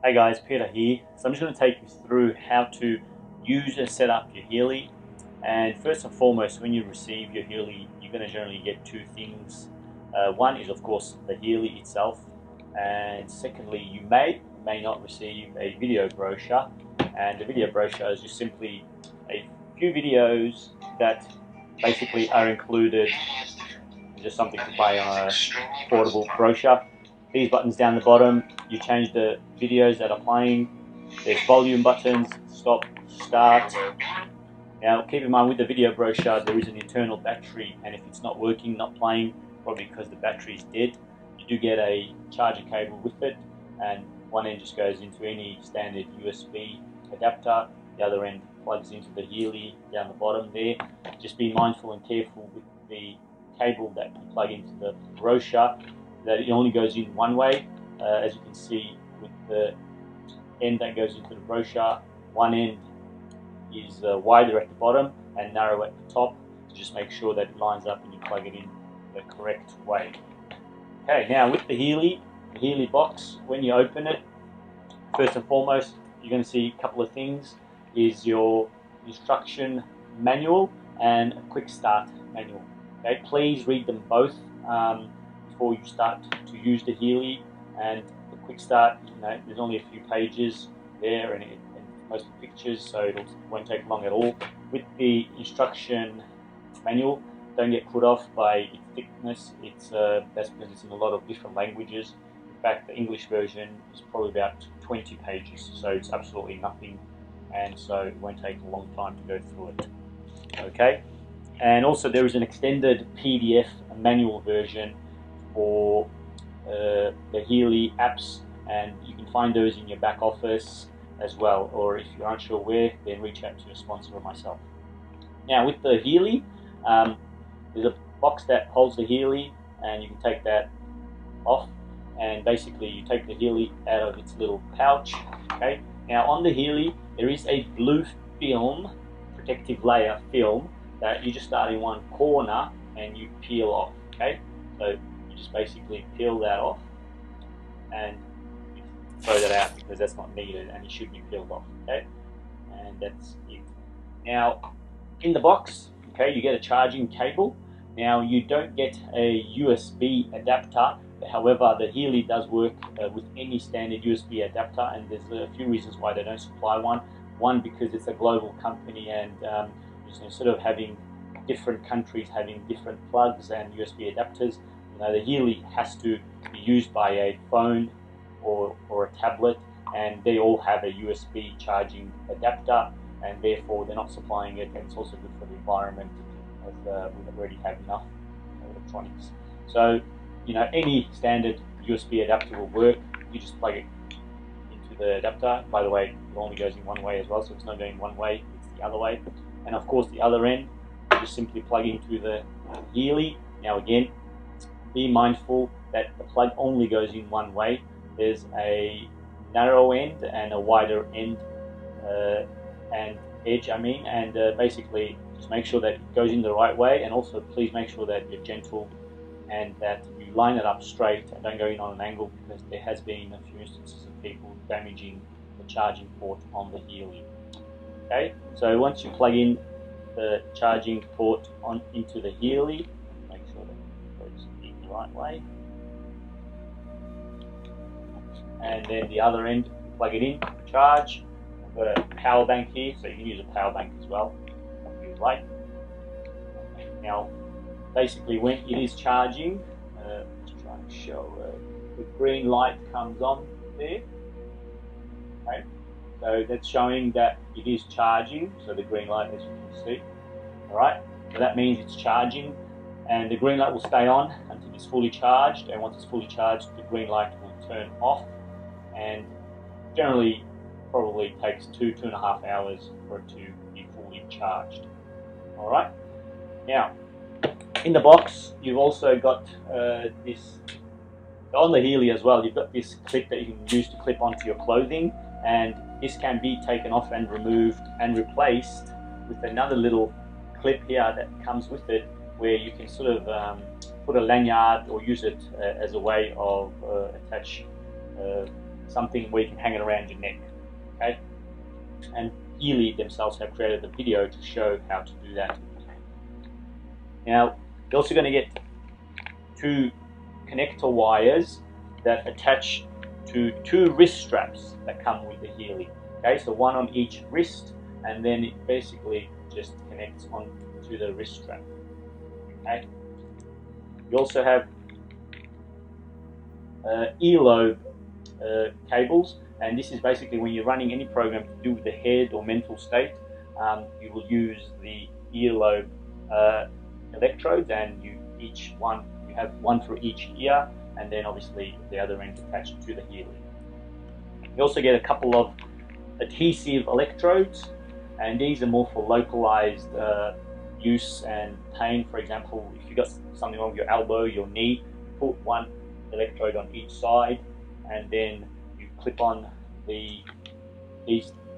Hey guys, Peter here. So I'm just going to take you through how to use and set up your Healy. And first and foremost, when you receive your Healy, you're going to generally get two things. One is of course the Healy itself, and secondly, you may not receive a video brochure. And the video brochure is just simply a few videos that basically are included, just something to play on a portable brochure. These buttons down the bottom, you change the videos that are playing. There's volume buttons, stop, start. Now keep in mind with the video brochure there is an internal battery, and if it's not working, not playing, probably because the battery is dead, you do get a charger cable with it, and one end just goes into any standard USB adapter, the other end plugs into the Healy down the bottom there. Just be mindful and careful with the cable that you plug into the brochure, that it only goes in one way. As you can see with the end that goes into the brochure, one end is wider at the bottom and narrow at the top, so just make sure that it lines up and you plug it in the correct way. Okay, now with the Healy box, when you open it, first and foremost you're going to see a couple of things. Is your instruction manual and a quick start manual. Okay, please read them both before you start to use the Healy. And the quick start, there's only a few pages there and most pictures, so it won't take long at all. With the instruction manual, don't get put off by its thickness. That's because it's in a lot of different languages. In fact, the English version is probably about 20 pages, so it's absolutely nothing, and so it won't take a long time to go through it. Okay, and also there is an extended PDF manual version for the Healy apps, and you can find those in your back office as well, or if you're unsure where, then reach out to a sponsor or myself. Now with the Healy, there's a box that holds the Healy, and you can take that off, and basically you take the Healy out of its little pouch. Okay, now on the Healy there is a blue film, protective layer film, that you just start in one corner and you peel off. Okay, so you just basically peel that off and you throw that out because that's not needed and it should be peeled off. Okay, and that's it. Now in the box, okay, you get a charging cable. Now you don't get a USB adapter, however the Healy does work with any standard USB adapter, and there's a few reasons why they don't supply one. One, because it's a global company, and instead of having different countries having different plugs and USB adapters, the Healy has to be used by a phone or a tablet, and they all have a USB charging adapter, and therefore they're not supplying it, and it's also good for the environment, as we already have enough electronics. So any standard USB adapter will work. You just plug it into the adapter. By the way, it only goes in one way as well, so it's not going one way, it's the other way. And of course the other end, you just simply plug into the Healy. Now again, be mindful that the plug only goes in one way. There's a narrow end and a wider end and edge, and basically just make sure that it goes in the right way, and also please make sure that you're gentle and that you line it up straight and don't go in on an angle, because there has been a few instances of people damaging the charging port on the Healy. Okay, so once you plug in the charging port into the Healy, make sure that it goes in the right way, and then the other end, plug it in, charge. I've got a power bank here, so you can use a power bank as well if you like. Now basically when it is charging, just trying to show, the green light comes on there. Okay, so that's showing that it is charging, so the green light, as you can see. Alright, so that means it's charging, and the green light will stay on until it's fully charged, and once it's fully charged the green light will turn off, and generally probably takes 2.5 hours for it to be fully charged. Alright, now in the box you've also got this, on the Healy as well, you've got this clip that you can use to clip onto your clothing, and this can be taken off and removed and replaced with another little clip here that comes with it, where you can sort of put a lanyard or use it as a way of attach something where you can hang it around your neck. Okay, and Healy themselves have created a video to show how to do that. Now you're also going to get 2 connector wires that attach to 2 wrist straps that come with the Healy. Okay, so one on each wrist, and then it basically just connects onto the wrist strap. Okay, you also have earlobe cables, and this is basically when you're running any program to do with the head or mental state. You will use the earlobe electrodes, and you have one for each ear, and then obviously the other end attached to the Healy. You also get a couple of adhesive electrodes, and these are more for localized use and pain. For example, if you've got something wrong with your elbow, your knee, put one electrode on each side, and then you clip on these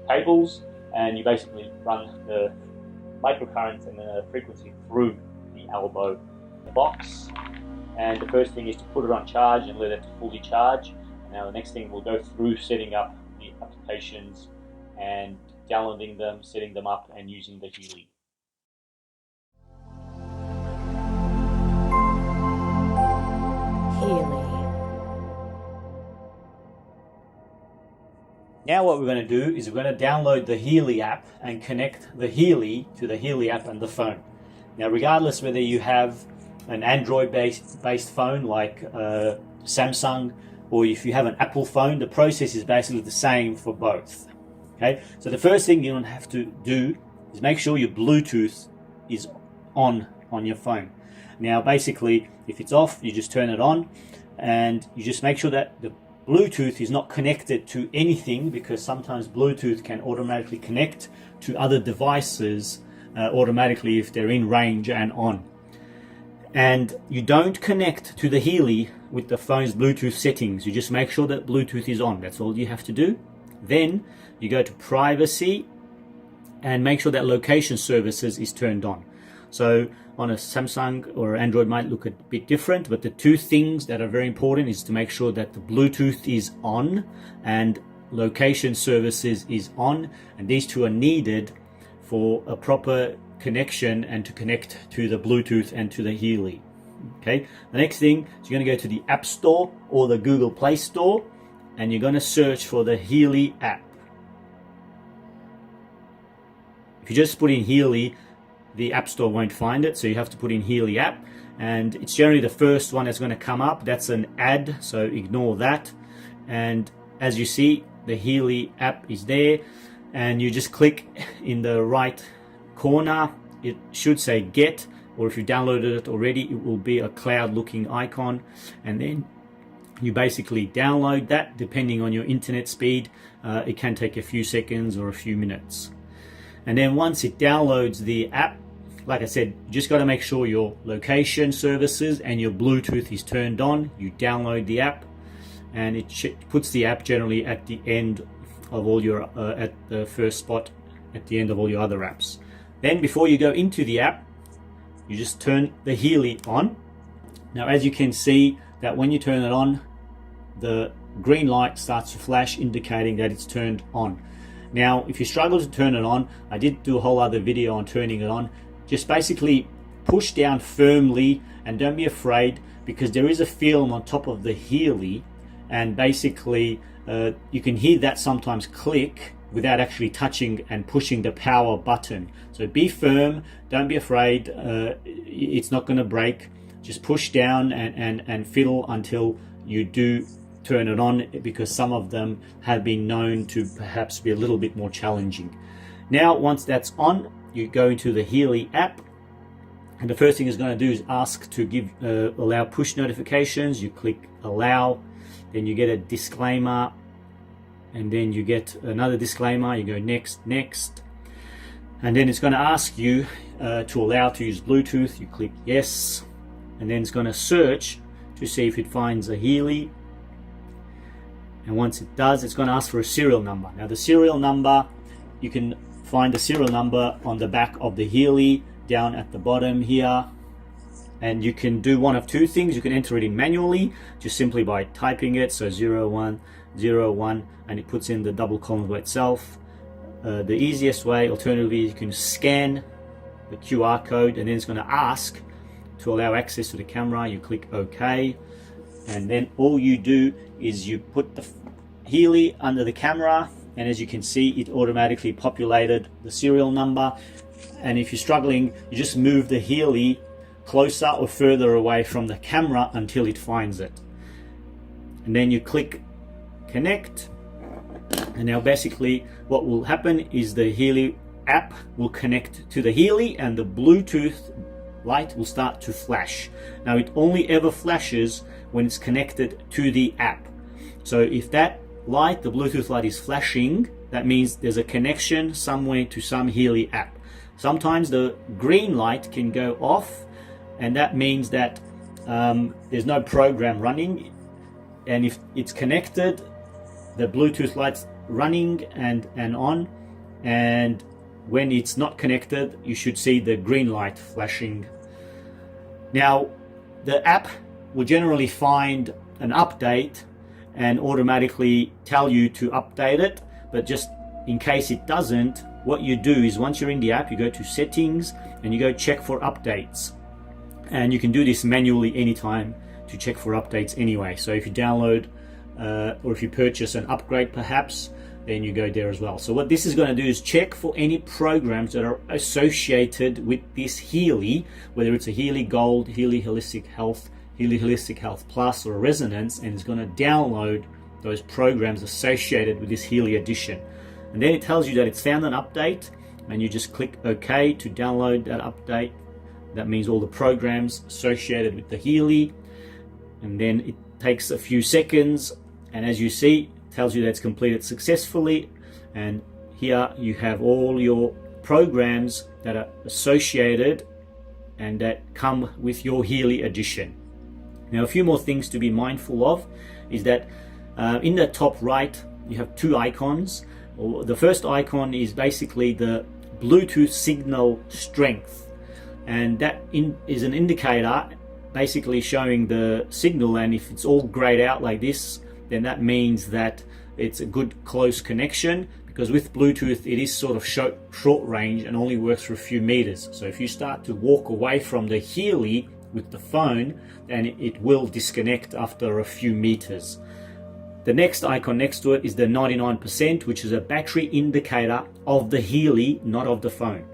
cables, and you basically run the microcurrent and the frequency through the elbow box. And the first thing is to put it on charge and let it fully charge. Now the next thing we'll go through setting up the applications and downloading them, setting them up, and using the Healy. Now what we're going to do is we're going to download the Healy app and connect the Healy to the Healy app and the phone. Now regardless whether you have an Android based phone like Samsung, or if you have an Apple phone, the process is basically the same for both. Okay, so the first thing you don't have to do is make sure your Bluetooth is on your phone. Now basically, if it's off, you just turn it on, and you just make sure that the Bluetooth is not connected to anything, because sometimes Bluetooth can automatically connect to other devices automatically if they're in range and on. And you don't connect to the Healy with the phone's Bluetooth settings. You just make sure that Bluetooth is on. That's all you have to do. Then you go to privacy and make sure that location services is turned on. So on a Samsung or Android might look a bit different, but the 2 things that are very important is to make sure that the Bluetooth is on and location services is on, and these 2 are needed for a proper connection and to connect to the Bluetooth and to the Healy. Okay, the next thing is you're going to go to the App Store or the Google Play Store, and you're going to search for the Healy app. If you just put in Healy, the App Store won't find it, so you have to put in Healy app, and it's generally the first one that's going to come up. That's an ad, so ignore that. And as you see, the Healy app is there, and you just click in the right corner. It should say get, or if you downloaded it already, it will be a cloud looking icon, and then you basically download that. Depending on your internet speed, it can take a few seconds or a few minutes. And then once it downloads the app, like I said, you just got to make sure your location services and your Bluetooth is turned on. You download the app, and it puts the app generally at the end of all your at the first spot at the end of all your other apps. Then before you go into the app, you just turn the Healy on. Now as you can see that when you turn it on, the green light starts to flash indicating that it's turned on. Now if you struggle to turn it on, I did do a whole other video on turning it on. Just basically push down firmly and don't be afraid, because there is a film on top of the Healy, and basically you can hear that sometimes click without actually touching and pushing the power button. So be firm, don't be afraid, it's not going to break. Just push down and fiddle until you do turn it on, because some of them have been known to perhaps be a little bit more challenging. Now once that's on, you go into the Healy app, and the first thing it's going to do is ask to give allow push notifications. You click allow, then you get a disclaimer, and then you get another disclaimer. You go next, and then it's going to ask you to allow to use Bluetooth. You click yes, and then it's going to search to see if it finds a Healy, and once it does, it's going to ask for a serial number. Now the serial number, you can find the serial number on the back of the Healy down at the bottom here, and you can do one of 2 things. You can enter it in manually just simply by typing it, so 01 01, and it puts in the double column by itself. The easiest way, alternatively, you can scan the QR code, and then it's going to ask to allow access to the camera. You click OK, and then all you do is you put the Healy under the camera, and as you can see, it automatically populated the serial number. And if you're struggling, you just move the Healy closer or further away from the camera until it finds it, and then you click connect. And now basically what will happen is the Healy app will connect to the Healy, and the Bluetooth light will start to flash. Now it only ever flashes when it's connected to the app. So if that light, the Bluetooth light, is flashing, that means there's a connection somewhere to some Healy app. Sometimes the green light can go off, and that means that there's no program running. And if it's connected, the Bluetooth light's running and on, and when it's not connected, you should see the green light flashing. Now the app will generally find an update and automatically tell you to update it, but just in case it doesn't, what you do is once you're in the app, you go to settings and you go check for updates, and you can do this manually anytime to check for updates anyway. So if you download or if you purchase an upgrade perhaps, then you go there as well. So what this is going to do is check for any programs that are associated with this Healy, whether it's a Healy Gold, Healy Holistic Health, Healy Holistic Health Plus, or Resonance, and it's going to download those programs associated with this Healy edition. And then it tells you that it's found an update, and you just click OK to download that update. That means all the programs associated with the Healy, and then it takes a few seconds, and as you see, it tells you that it's completed successfully. And here you have all your programs that are associated and that come with your Healy edition. Now, a few more things to be mindful of is that in the top right you have two icons. The first icon is basically the Bluetooth signal strength, and that is an indicator basically showing the signal, and if it's all grayed out like this, then that means that it's a good close connection, because with Bluetooth it is sort of short range and only works for a few meters. So if you start to walk away from the Healy with the phone, then it will disconnect after a few meters. The next icon next to it is the 99%, which is a battery indicator of the Healy, not of the phone.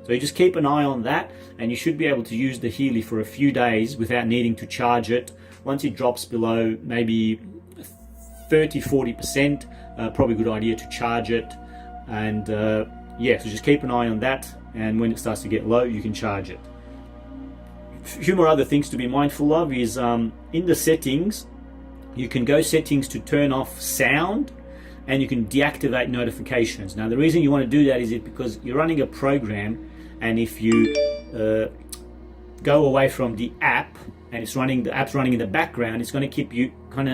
So you just keep an eye on that, and you should be able to use the Healy for a few days without needing to charge it. Once it drops below maybe 30-40%, probably a good idea to charge it. And yeah, so just keep an eye on that, and when it starts to get low, you can charge it. A few more other things to be mindful of is in the settings, you can go settings to turn off sound, and you can deactivate notifications. Now the reason you want to do that is because you're running a program, and if you go away from the app and the app's running in the background, it's going to keep you going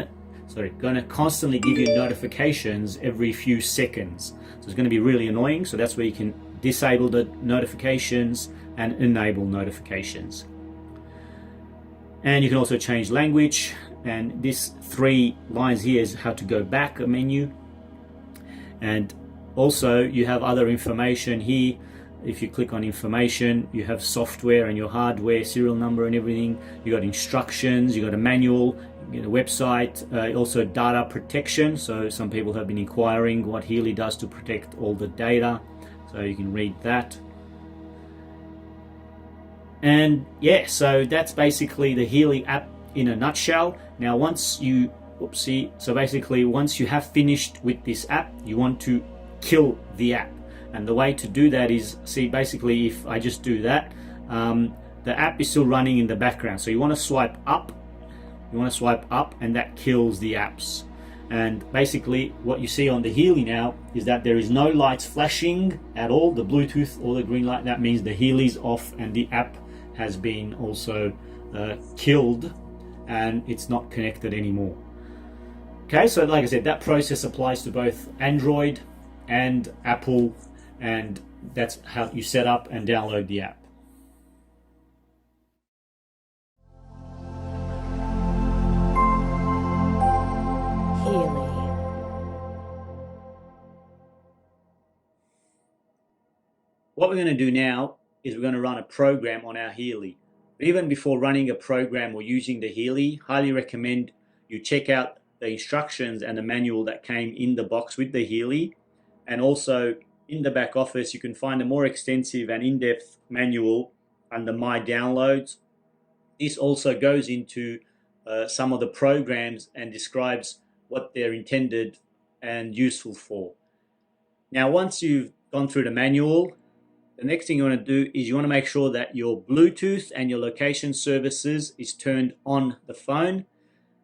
to constantly give you notifications every few seconds. So it's going to be really annoying. So that's where you can disable the notifications and enable notifications. And you can also change language, and this 3 lines here is how to go back a menu. And also you have other information here. If you click on information, you have software and your hardware, serial number and everything. You got instructions, you got a manual, you get a website, also data protection. So some people have been inquiring what Healy does to protect all the data. So you can read that. And yeah, so that's basically the Healy app in a nutshell. Now once you once you have finished with this app, you want to kill the app. And the way to do that is, basically if I just do that, the app is still running in the background. So you want to swipe up, and that kills the apps. And basically what you see on the Healy now is that there is no lights flashing at all, the Bluetooth or the green light. That means the Healy's off and the app has been also killed, and it's not connected anymore. Okay, so like I said, that process applies to both Android and Apple, and that's how you set up and download the app. Healy. What we're going to do now is we're going to run a program on our Healy. But even before running a program or using the Healy, highly recommend you check out the instructions and the manual that came in the box with the Healy. And also in the back office, you can find a more extensive and in-depth manual under My Downloads. This also goes into some of the programs and describes what they're intended and useful for. Now, once you've gone through the manual, the next thing you want to do is you want to make sure that your Bluetooth and your location services is turned on the phone.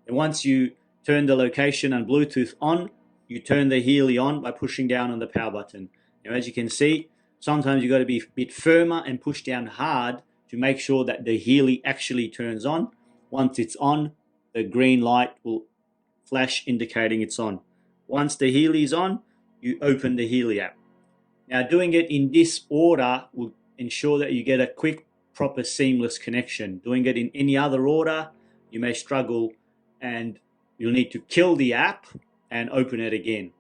And once you turn the location and Bluetooth on, you turn the Healy on by pushing down on the power button. Now, as you can see, sometimes you've got to be a bit firmer and push down hard to make sure that the Healy actually turns on. Once it's on, the green light will flash indicating it's on. Once the Healy is on, you open the Healy app. Now, doing it in this order will ensure that you get a quick, proper, seamless connection. Doing it in any other order, you may struggle and you'll need to kill the app and open it again.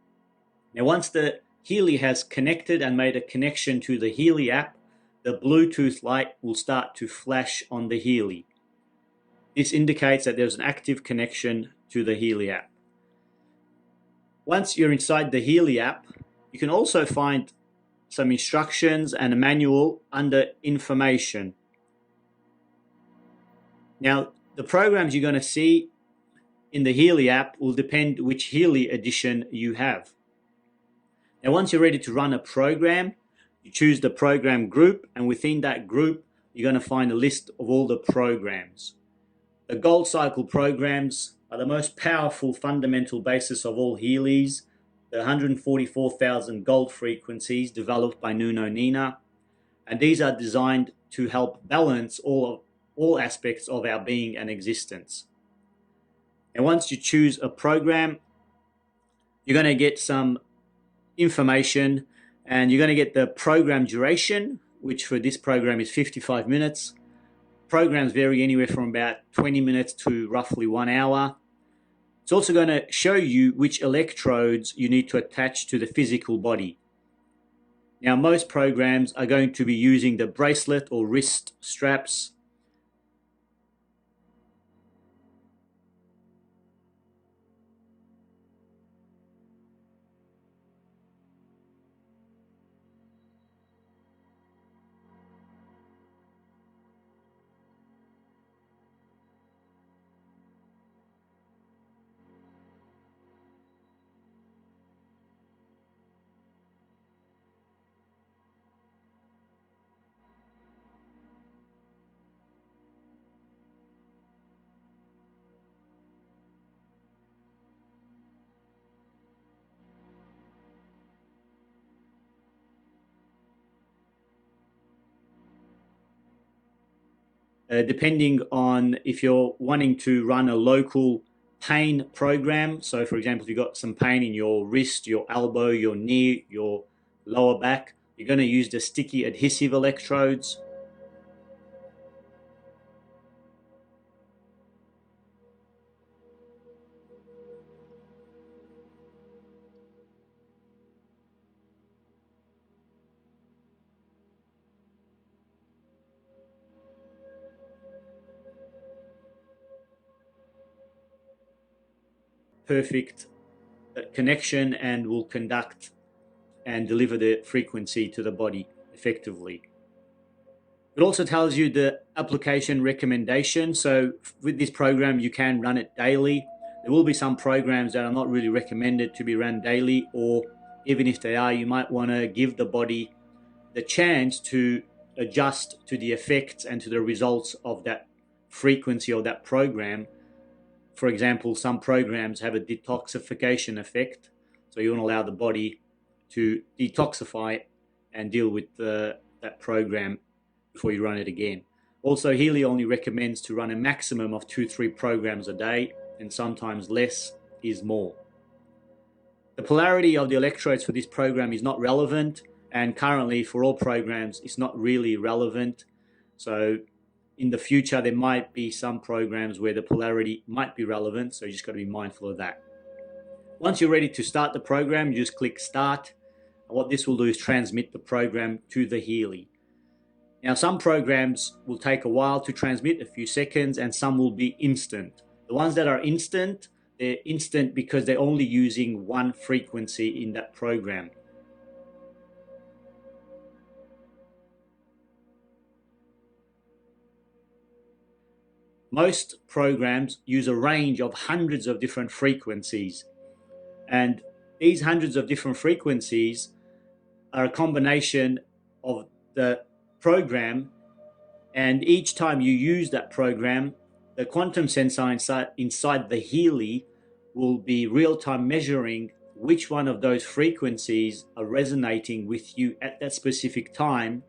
Now, once the Healy has connected and made a connection to the Healy app, the Bluetooth light will start to flash on the Healy. This indicates that there's an active connection to the Healy app. Once you're inside the Healy app, you can also find some instructions and a manual under information. Now, the programs you're going to see in the Healy app will depend which Healy edition you have. Now, once you're ready to run a program, you choose the program group, and within that group, you're going to find a list of all the programs. The Gold Cycle programs are the most powerful fundamental basis of all Healys, the 144,000 gold frequencies developed by Nuno Nina, and these are designed to help balance all aspects of our being and existence. And once you choose a program, you're going to get some information, and you're going to get the program duration, which for this program is 55 minutes. Programs vary anywhere from about 20 minutes to roughly 1 hour. It's also going to show you which electrodes you need to attach to the physical body. Now, most programs are going to be using the bracelet or wrist straps. Depending on if you're wanting to run a local pain program. So, for example, if you've got some pain in your wrist, your elbow, your knee, your lower back, you're going to use the sticky adhesive electrodes. Perfect connection and will conduct and deliver the frequency to the body effectively. It also tells you the application recommendation. So with this program, you can run it daily. There will be some programs that are not really recommended to be run daily, or even if they are, you might want to give the body the chance to adjust to the effects and to the results of that frequency or that program. For example, some programs have a detoxification effect, so you want to allow the body to detoxify and deal with that program before you run it again. Also, Healy only recommends to run a maximum of 2-3 programs a day, and sometimes less is more. The polarity of the electrodes for this program is not relevant, and currently for all programs it's not really relevant. So in the future, there might be some programs where the polarity might be relevant, so you just got to be mindful of that. Once you're ready to start the program, you just click Start. And what this will do is transmit the program to the Healy. Now, some programs will take a while to transmit, a few seconds, and some will be instant. The ones that are instant, they're instant because they're only using one frequency in that program. Most programs use a range of hundreds of different frequencies, and these hundreds of different frequencies are a combination of the program, and each time you use that program, the quantum sensor inside the Healy will be real-time measuring which one of those frequencies are resonating with you at that specific time,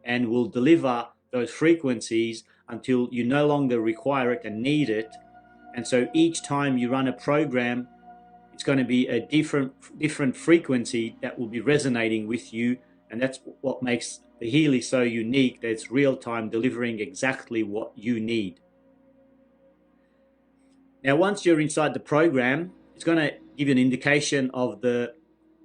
and will deliver those frequencies until you no longer require it and need it. And so each time you run a program, it's going to be a different frequency that will be resonating with you, and that's what makes the Healy so unique, that it's real-time delivering exactly what you need. Now, once you're inside the program, it's going to give you an indication of the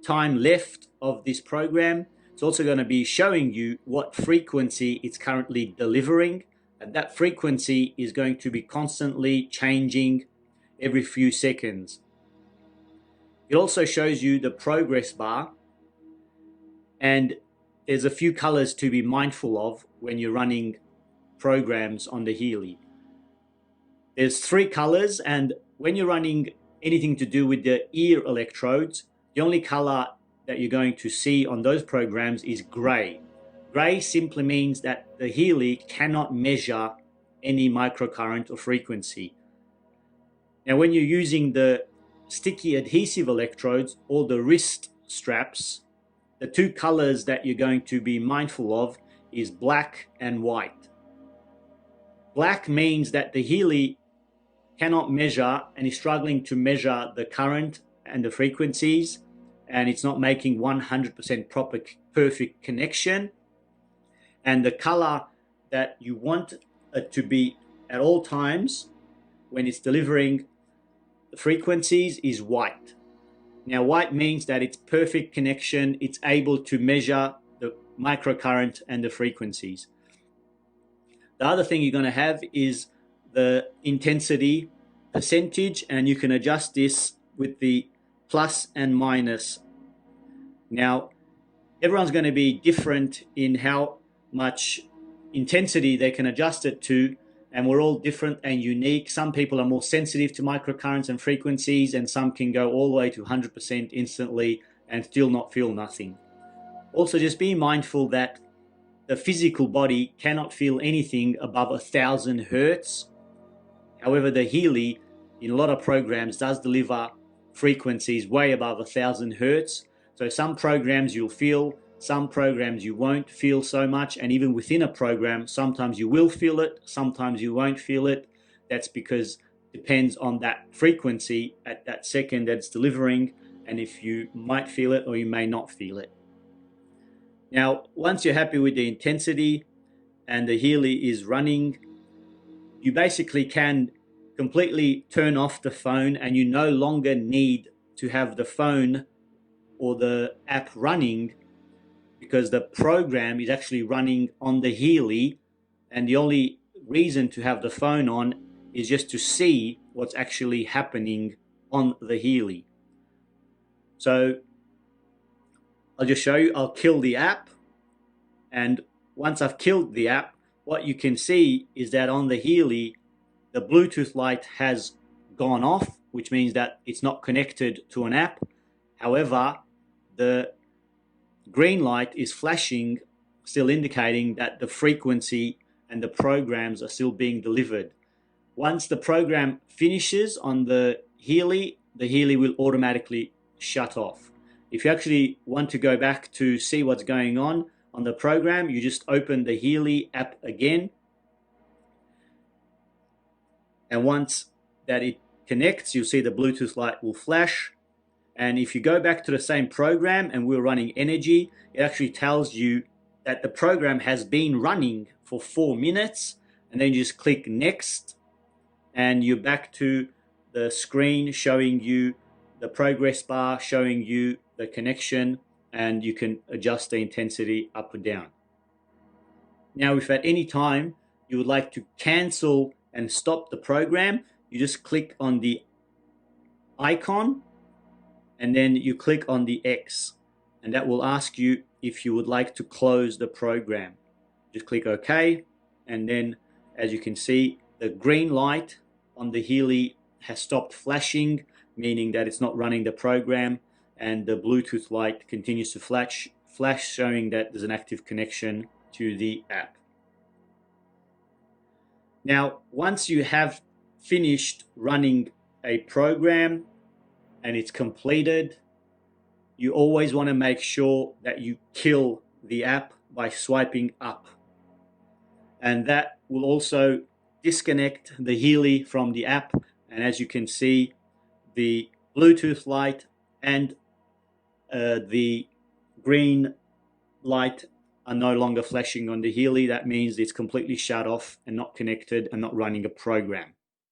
time left of this program. It's also going to be showing you what frequency it's currently delivering, and that frequency is going to be constantly changing every few seconds. It also shows you the progress bar, and there's a few colors to be mindful of when you're running programs on the Healy. There's 3 colors, and when you're running anything to do with the ear electrodes, the only color that you're going to see on those programs is gray. Gray simply means that the Healy cannot measure any microcurrent or frequency. Now, when you're using the sticky adhesive electrodes or the wrist straps, the 2 colors that you're going to be mindful of is black and white. Black means that the Healy cannot measure and is struggling to measure the current and the frequencies, and it's not making 100% proper perfect connection. And the color that you want it to be at all times when it's delivering the frequencies is white. Now, white means that it's perfect connection, it's able to measure the microcurrent and the frequencies. The other thing you're going to have is the intensity percentage, and you can adjust this with the plus and minus. Now, everyone's going to be different in how much intensity they can adjust it to, and we're all different and unique. Some people are more sensitive to microcurrents and frequencies, and some can go all the way to 100% instantly and still not feel nothing. Also, just be mindful that the physical body cannot feel anything above 1,000 hertz. However, the Healy in a lot of programs does deliver frequencies way above 1,000 hertz. So some programs you'll feel, some programs you won't feel so much, and even within a program, sometimes you will feel it, sometimes you won't feel it. That's because it depends on that frequency at that second that it's delivering, and if you might feel it or you may not feel it. Now, once you're happy with the intensity and the Healy is running, you basically can completely turn off the phone, and you no longer need to have the phone or the app running, because the program is actually running on the Healy, and the only reason to have the phone on is just to see what's actually happening on the Healy. So I'll just show you. I'll kill the app, and once I've killed the app, what you can see is that on the Healy, the Bluetooth light has gone off, which means that it's not connected to an app. However, the green light is flashing, still indicating that the frequency and the programs are still being delivered. Once the program finishes on the Healy will automatically shut off. If you actually want to go back to see what's going on the program, you just open the Healy app again. And once that it connects, you'll see the Bluetooth light will flash. And if you go back to the same program and we're running energy, it actually tells you that the program has been running for 4 minutes, and then you just click next, and you're back to the screen showing you the progress bar, showing you the connection, and you can adjust the intensity up or down. Now, if at any time you would like to cancel and stop the program, you just click on the icon and then you click on the X, and that will ask you if you would like to close the program. Just click OK, and then as you can see, the green light on the Healy has stopped flashing, meaning that it's not running the program, and the Bluetooth light continues to flash, showing that there's an active connection to the app. Now, once you have finished running a program and it's completed, you always want to make sure that you kill the app by swiping up. And that will also disconnect the Healy from the app. And as you can see, the Bluetooth light and the green light are no longer flashing on the Healy. That means it's completely shut off and not connected and not running a program.